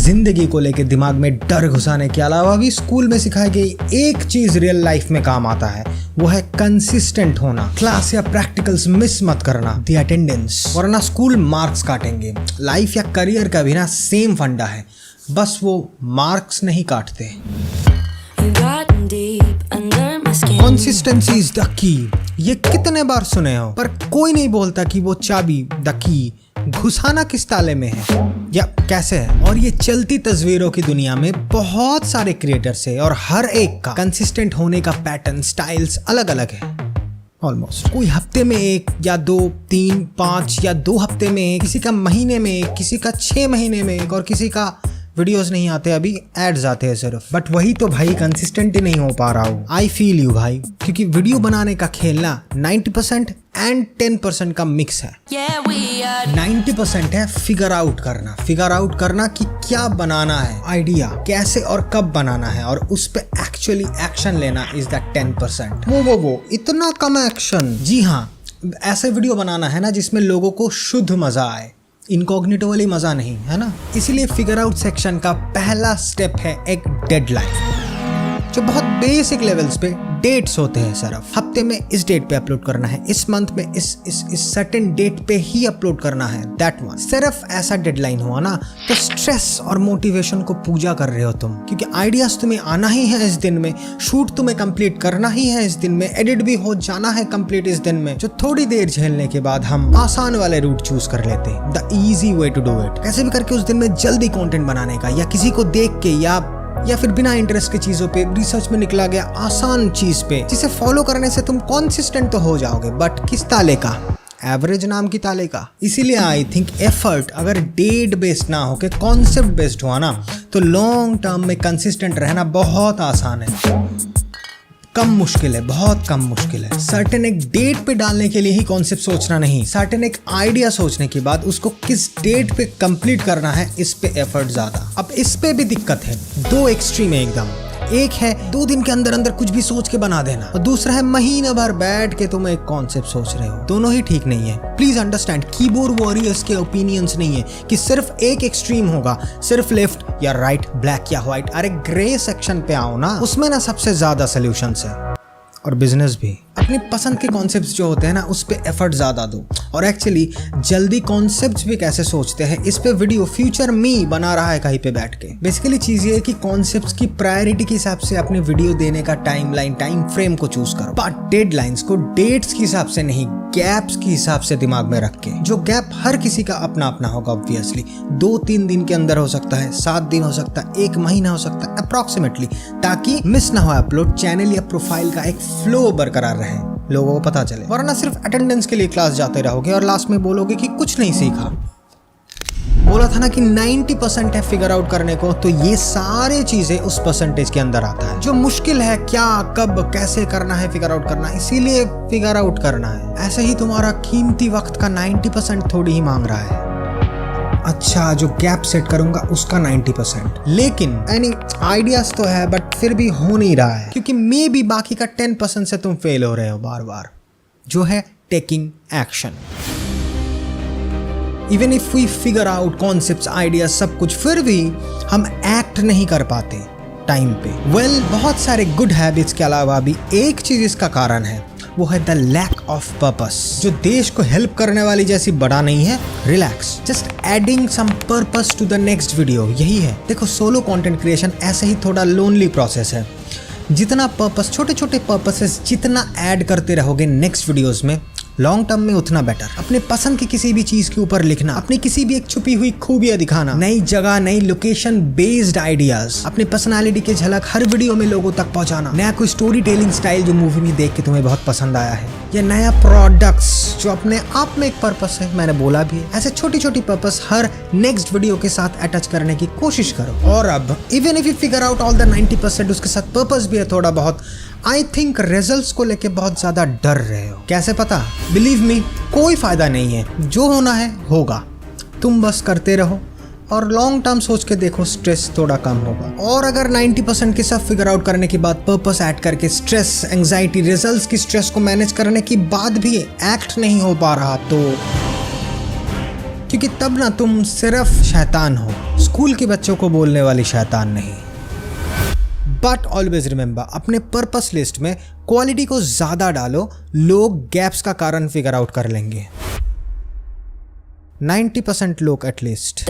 जिंदगी को लेके दिमाग में डर घुसाने के अलावा भी स्कूल में सिखाई गई एक चीज रियल लाइफ में काम आता है, वो है कंसिस्टेंट होना। क्लास या प्रैक्टिकल्स मिस मत करना, द अटेंडेंस। वरना स्कूल मार्क्स काटेंगे। लाइफ या करियर का भी ना सेम फंडा है, बस वो मार्क्स नहीं काटते। Consistency is the key. ये कितने बार सुने हो, पर कोई नहीं बोलता कि वो चाबी द की घुसाना किस ताले में है या कैसे है। और ये चलती तस्वीरों की दुनिया में बहुत सारे क्रिएटर्स है और हर एक का कंसिस्टेंट होने का पैटर्न, स्टाइल्स अलग अलग है। ऑलमोस्ट कोई हफ्ते में एक या 2, 3, 5 या 2 हफ्ते में एक, किसी का महीने में एक, किसी का 6 महीने में एक, और किसी का वीडियोस नहीं आते, अभी एड्स आते हैं सिर्फ। बट वही तो भाई कंसिस्टेंट ही नहीं हो पा रहा हूँ। आई फील यू भाई, क्योंकि वीडियो बनाने का खेलना 90% एंड 10% का मिक्स है। 90% है फिगर आउट करना कि क्या बनाना है, आइडिया कैसे और कब बनाना है, और उस पे एक्चुअली एक्शन लेना इज द 10%। वो इतना कम एक्शन। जी हाँ, ऐसे वीडियो बनाना है ना जिसमें लोगों को शुद्ध मजा आए, इनकॉग्निटो वाली मजा नहीं, है ना। इसीलिए फिगर आउट सेक्शन का पहला स्टेप है एक डेडलाइन, जो बहुत बेसिक लेवल्स पे डेट्स होते हैं। सिर्फ हफ्ते में इस डेट पे अपलोड करना है, इस मंथ में इस सर्टेन डेट पे ही अपलोड करना है, दैट वन। सिर्फ ऐसा डेडलाइन हुआ ना तो स्ट्रेस और मोटिवेशन को पूजा कर रहे हो तुम, क्योंकि आइडियाज तुम्हें आना ही है इस दिन में, शूट तुम्हें कंप्लीट करना ही है इस दिन में, एडिट भी हो जाना है कंप्लीट इस दिन में। जो थोड़ी देर झेलने के बाद हम आसान वाले रूट चूज कर लेते हैं, the easy way to do it. कैसे भी करके उस दिन में जल्दी कंटेंट बनाने का, या किसी को देख के या फिर बिना इंटरेस्ट की चीजों पे रिसर्च में निकला गया आसान चीज पे, जिसे फॉलो करने से तुम कंसिस्टेंट तो हो जाओगे, बट किस ताले का? एवरेज नाम की ताले का। इसीलिए आई थिंक एफर्ट अगर डेट बेस्ड ना हो के कॉन्सेप्ट बेस्ड हुआ ना, तो लॉन्ग टर्म में कंसिस्टेंट रहना बहुत आसान है। बहुत कम मुश्किल है। सर्टेन एक डेट पे डालने के लिए ही कॉन्सेप्ट सोचना नहीं, सर्टेन एक आइडिया सोचने के बाद उसको किस डेट पे कंप्लीट करना है, इस पे एफर्ट ज्यादा। अब इस पे भी दिक्कत है, 2 एक्सट्रीम है एकदम। एक है 2 दिन के अंदर कुछ भी सोच के बना देना, और दूसरा है महीने भर बैठ के तुम एक कॉन्सेप्ट सोच रहे हो। दोनों ही ठीक नहीं है। प्लीज अंडरस्टैंड, कीबोर्ड वॉरियर्स के ओपिनियंस नहीं है कि सिर्फ एक एक्सट्रीम होगा, सिर्फ लेफ्ट या राइट, ब्लैक या व्हाइट। अरे ग्रे सेक्शन पे आओ ना, उसमें ना सबसे ज्यादा सोल्यूशंस है। और बिजनेस भी अपनी पसंद के कॉन्सेप्ट्स जो होते हैं ना, उस पे एफर्ट ज्यादा दो। और एक्चुअली जल्दी कॉन्सेप्ट्स भी कैसे सोचते हैं, इस पे वीडियो फ्यूचर मी बना रहा है कहीं पे बैठ के। बेसिकली चीज ये है कि कॉन्सेप्ट्स की प्रायोरिटी के हिसाब से अपनी वीडियो देने का टाइम फ्रेम को चूज करो, बट डेडलाइंस को डेट्स के हिसाब से नहीं, गैप्स के हिसाब से दिमाग में रख के। जो गैप हर किसी का अपना अपना होगा ऑब्वियसली, 2-3 दिन के अंदर हो सकता है, 7 दिन हो सकता है, 1 महीना हो सकता है अप्रोक्सीमेटली, ताकि मिस ना हो अपलोड, चैनल या प्रोफाइल का एक फ्लो बरकरार रहे, लोगों को पता चले। वरना सिर्फ अटेंडेंस के लिए क्लास जाते रहोगे और लास्ट में बोलोगे कि कुछ नहीं सीखा। बोला था ना कि 90% है फिगर आउट करने को, तो ये सारे चीजें उस परसेंटेज के अंदर आता है। जो मुश्किल है क्या, कब, कैसे करना है फिगर आउट करना, इसीलिए फिगर आउट करना है। ऐसे ही तुम्हारा कीमती वक्त का 90% थोड़ी ही मांग रहा है। अच्छा, जो गैप सेट करूंगा उसका 90%, लेकिन यानी आइडियाज तो है बट फिर भी हो नहीं रहा है, क्योंकि मे बी बाकी का 10% से तुम फेल हो रहे हो बार बार, जो है taking action. Even if we figure out concepts, ideas, सब कुछ, फिर भी हम एक्ट नहीं कर पाते टाइम पे। बहुत सारे गुड हैबिट्स के अलावा भी एक चीज इसका कारण है, वो है द लैक ऑफ पर्पस। जो देश को हेल्प करने वाली जैसी बड़ा नहीं है, relax, just adding some purpose to the next video, यही है। देखो, सोलो कंटेंट क्रिएशन ऐसे ही थोड़ा लोनली प्रोसेस है। जितना पर्पस, छोटे छोटे पर्पसेस जितना ऐड करते रहोगे नेक्स्ट वीडियोस में, लॉन्ग टर्म में उतना बेटर। अपने पसंद की किसी भी चीज के ऊपर लिखना, अपनी किसी भी एक छुपी हुई खूबियां दिखाना, नई जगह, नई लोकेशन बेस्ड आइडियाज, अपनी पर्सनालिटी की झलक हर वीडियो में लोगों तक पहुंचाना, नया कोई स्टोरी टेलिंग स्टाइल जो मूवी में देख के तुम्हें बहुत पसंद आया है, या नया प्रोडक्ट्स जो अपने आप में एक पर्पस है, मैंने बोला भी है। ऐसे छोटी छोटी पर्पस हर नेक्स्ट वीडियो के साथ अटैच करने की कोशिश करो। और अब even if you figure out all the 90%, उसके साथ पर्पस भी है थोड़ा बहुत, आई थिंक रिजल्ट्स को लेके बहुत ज्यादा डर रहे हो। कैसे पता? बिलीव मी, कोई फायदा नहीं है, जो होना है होगा, तुम बस करते रहो और लॉन्ग टर्म सोच के देखो, स्ट्रेस थोड़ा कम होगा। और अगर 90% के सब फिगर आउट करने के बाद, पर्पस ऐड करके, स्ट्रेस, एंजाइटी, रिजल्ट्स की स्ट्रेस को मैनेज करने के बाद भी एक्ट नहीं हो पा रहा, तो क्योंकि तब ना तुम सिर्फ शैतान हो, स्कूल के बच्चों को बोलने वाली शैतान नहीं। बट ऑलवेज रिमेंबर, अपने पर्पस लिस्ट में क्वालिटी को ज्यादा डालो, लोग गैप्स का कारण फिगर आउट कर लेंगे। 90% लोग एटलीस्ट।